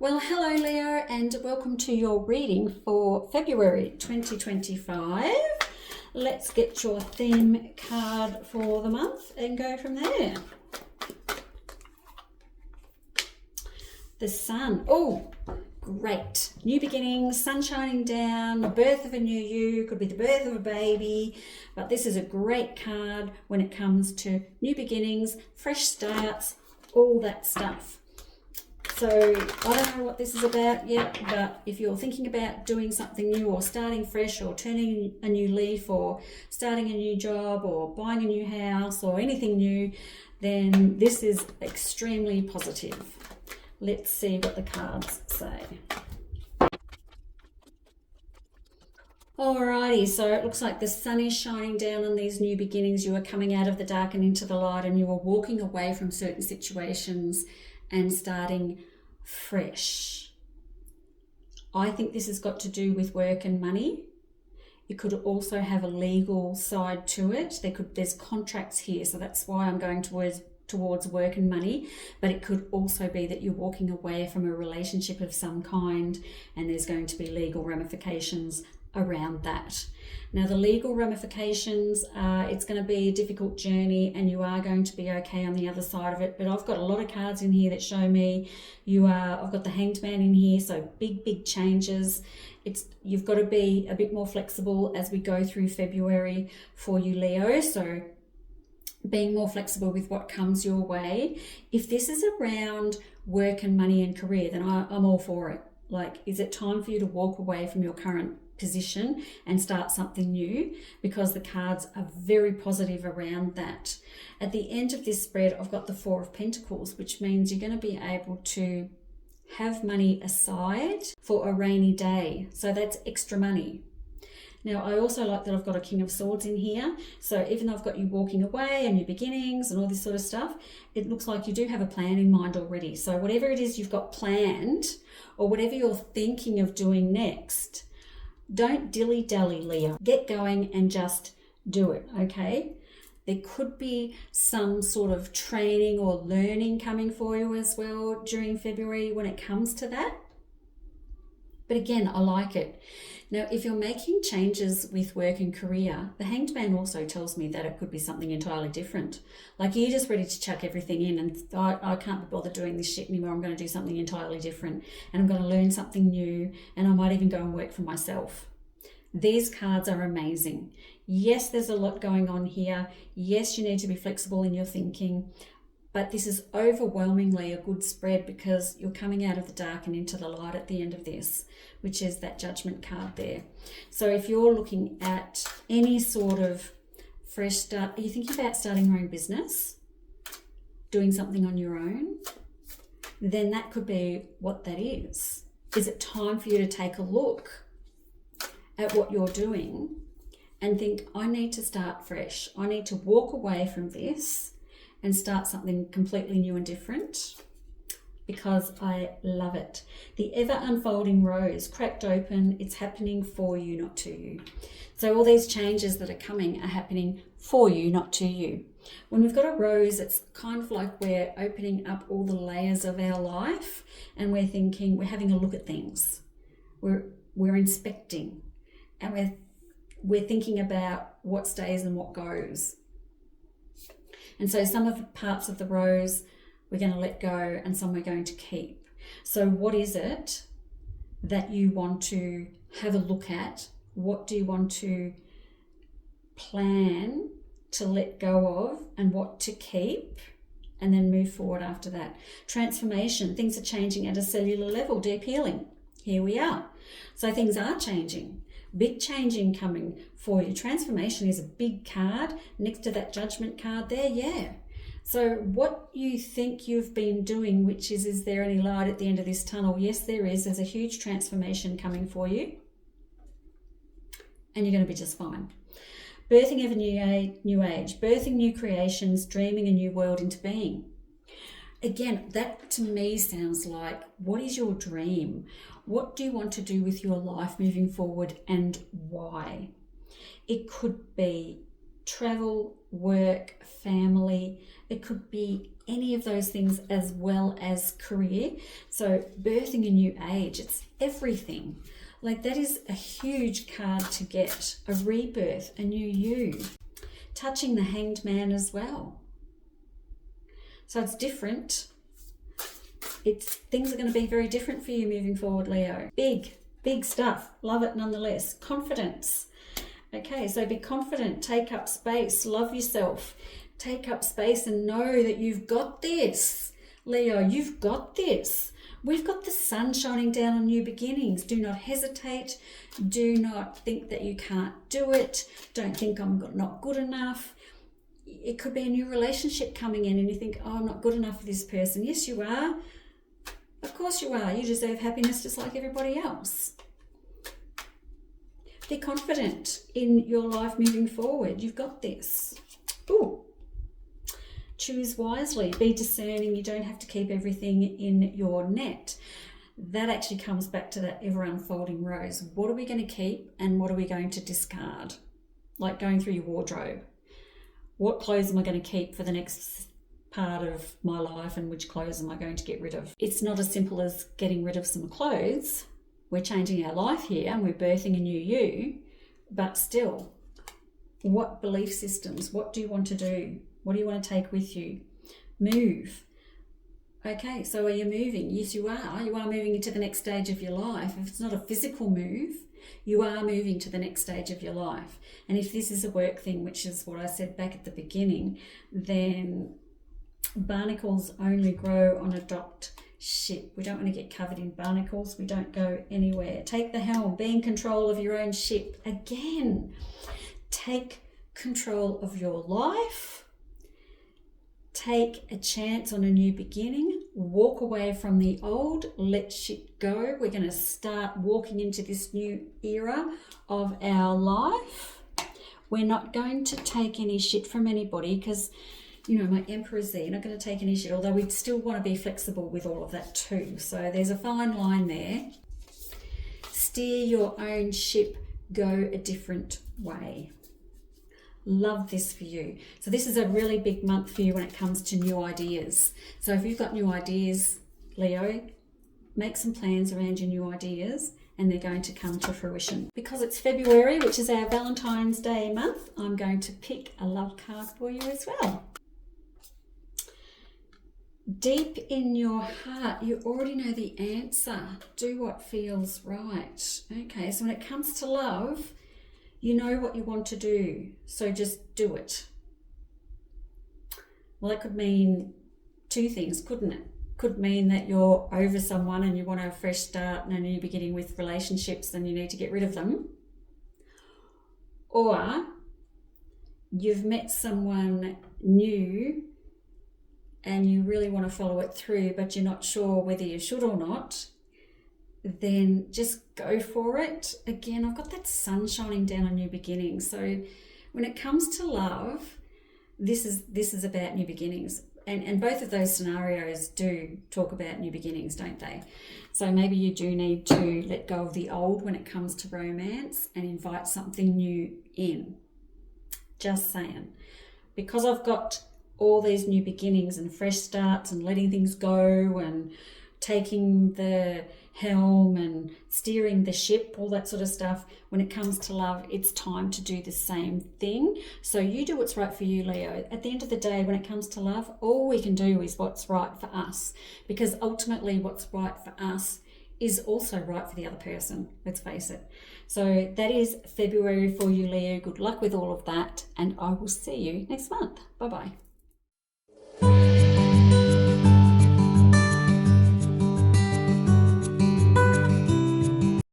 Well, hello Leo, and welcome to your reading for February 2025. Let's get your theme card for the month and go from there. The sun. Oh, great. New beginnings, sun shining down, the birth of a new you, could be the birth of a baby, but this is a great card when it comes to new beginnings, fresh starts, all that stuff. So I don't know what this is about yet, but if you're thinking about doing something new or starting fresh or turning a new leaf or starting a new job or buying a new house or anything new, then this is extremely positive. Let's see what the cards say. Alrighty, so it looks like the sun is shining down on these new beginnings. You are coming out of the dark and into the light, and you are walking away from certain situations and starting fresh. I think this has got to do with work and money. It could also have a legal side to it. There's contracts here, so that's why I'm going towards work and money, but it could also be that you're walking away from a relationship of some kind and there's going to be legal ramifications around that. Now, the legal ramifications, it's going to be a difficult journey and you are going to be okay on the other side of it, but I've got a lot of cards in here that show me I've got the Hanged Man in here, so big changes. You've got to be a bit more flexible as we go through February for you, Leo, so being more flexible with what comes your way. If this is around work and money and career, then I'm all for it. Like, is it time for you to walk away from your current position and start something new? Because the cards are very positive around that. At the end of this spread, I've got the Four of Pentacles, which means you're going to be able to have money aside for a rainy day. So that's extra money. Now, I also like that I've got a King of Swords in here. So even though I've got you walking away and new beginnings and all this sort of stuff, it looks like you do have a plan in mind already. So whatever it is you've got planned or whatever you're thinking of doing next, don't dilly-dally, Leo. Get going and just do it, okay? There could be some sort of training or learning coming for you as well during February when it comes to that. But again, I like it. Now, if you're making changes with work and career, the Hanged Man also tells me that it could be something entirely different. Like, you're just ready to chuck everything in and I can't be bothered doing this shit anymore. I'm going to do something entirely different and I'm going to learn something new, and I might even go and work for myself. These cards are amazing. Yes, there's a lot going on here. Yes, you need to be flexible in your thinking. But this is overwhelmingly a good spread because you're coming out of the dark and into the light at the end of this, which is that Judgment card there. So if you're looking at any sort of fresh start, are you thinking about starting your own business, doing something on your own? Then that could be what that is. Is it time for you to take a look at what you're doing and think, I need to start fresh. I need to walk away from this and start something completely new and different, because I love it. The ever unfolding rose cracked open. It's happening for you, not to you. So all these changes that are coming are happening for you, not to you. When we've got a rose, it's kind of like we're opening up all the layers of our life and we're thinking, we're having a look at things. We're inspecting and we're thinking about what stays and what goes. And so some of the parts of the rose we're going to let go and some we're going to keep. So what is it that you want to have a look at? What do you want to plan to let go of and what to keep? And then move forward after that. Transformation. Things are changing at a cellular level. Deep healing. Here we are. So things are changing. Big changing coming for you. Transformation is a big card next to that Judgment card there. Yeah. So what you think you've been doing, which is there any light at the end of this tunnel? Yes, there is. There's a huge transformation coming for you. And you're going to be just fine. Birthing of a new age, birthing new creations, dreaming a new world into being. Again, that to me sounds like, what is your dream? What do you want to do with your life moving forward and why? It could be travel, work, family. It could be any of those things as well as career. So birthing a new age, it's everything. Like that is a huge card to get, a rebirth, a new you. Touching the Hanged Man as well. So it's different. Things are going to be very different for you moving forward, Leo. Big stuff. Love it nonetheless. Confidence. Okay, so be confident, take up space, love yourself, take up space and know that you've got this. Leo, you've got this. We've got the sun shining down on new beginnings. Do not hesitate. Do not think that you can't do it. Don't think I'm not good enough. It could be a new relationship coming in and you think, oh, I'm not good enough for this person. Yes, you are. Of course you are. You deserve happiness just like everybody else. Be confident in your life moving forward. You've got this. Ooh. Choose wisely. Be discerning. You don't have to keep everything in your net. That actually comes back to that ever unfolding rose. What are we going to keep and what are we going to discard? Like going through your wardrobe. What clothes am I going to keep for the next part of my life and which clothes am I going to get rid of? It's not as simple as getting rid of some clothes. We're changing our life here and we're birthing a new you, but still, what belief systems, what do you want to do? What do you want to take with you? Move. Okay, so are you moving? Yes, you are. You are moving into the next stage of your life. If it's not a physical move, you are moving to the next stage of your life. And if this is a work thing, which is what I said back at the beginning, then barnacles only grow on a docked ship. We don't want to get covered in barnacles. We don't go anywhere. Take the helm. Be in control of your own ship. Again, take control of your life. Take a chance on a new beginning. Walk away from the old. Let shit go. We're going to start walking into this new era of our life. We're not going to take any shit from anybody because, you know, my Emperor's there. You're not going to take any shit, although we'd still want to be flexible with all of that too. So there's a fine line there. Steer your own ship. Go a different way. Love this for you. So this is a really big month for you when it comes to new ideas. So if you've got new ideas, Leo, make some plans around your new ideas and they're going to come to fruition. Because it's February, which is our Valentine's Day month, I'm going to pick a love card for you as well. Deep in your heart, you already know the answer. Do what feels right. Okay, so when it comes to love, you know what you want to do, so just do it. Well, that could mean two things, couldn't it? Could mean that you're over someone and you want a fresh start and a new beginning with relationships and you need to get rid of them. Or you've met someone new and you really want to follow it through, but you're not sure whether you should or not. Then just go for it. Again, I've got that sun shining down on new beginnings. So when it comes to love, this is about new beginnings. And both of those scenarios do talk about new beginnings, don't they? So maybe you do need to let go of the old when it comes to romance and invite something new in. Just saying. Because I've got all these new beginnings and fresh starts and letting things go and taking the helm and steering the ship, all that sort of stuff. When it comes to love, it's time to do the same thing. So you do what's right for you, Leo. At the end of the day, when it comes to love, all we can do is what's right for us, because ultimately what's right for us is also right for the other person. Let's face it. So that is February for you, Leo. Good luck with all of that, and I will see you next month. Bye-bye.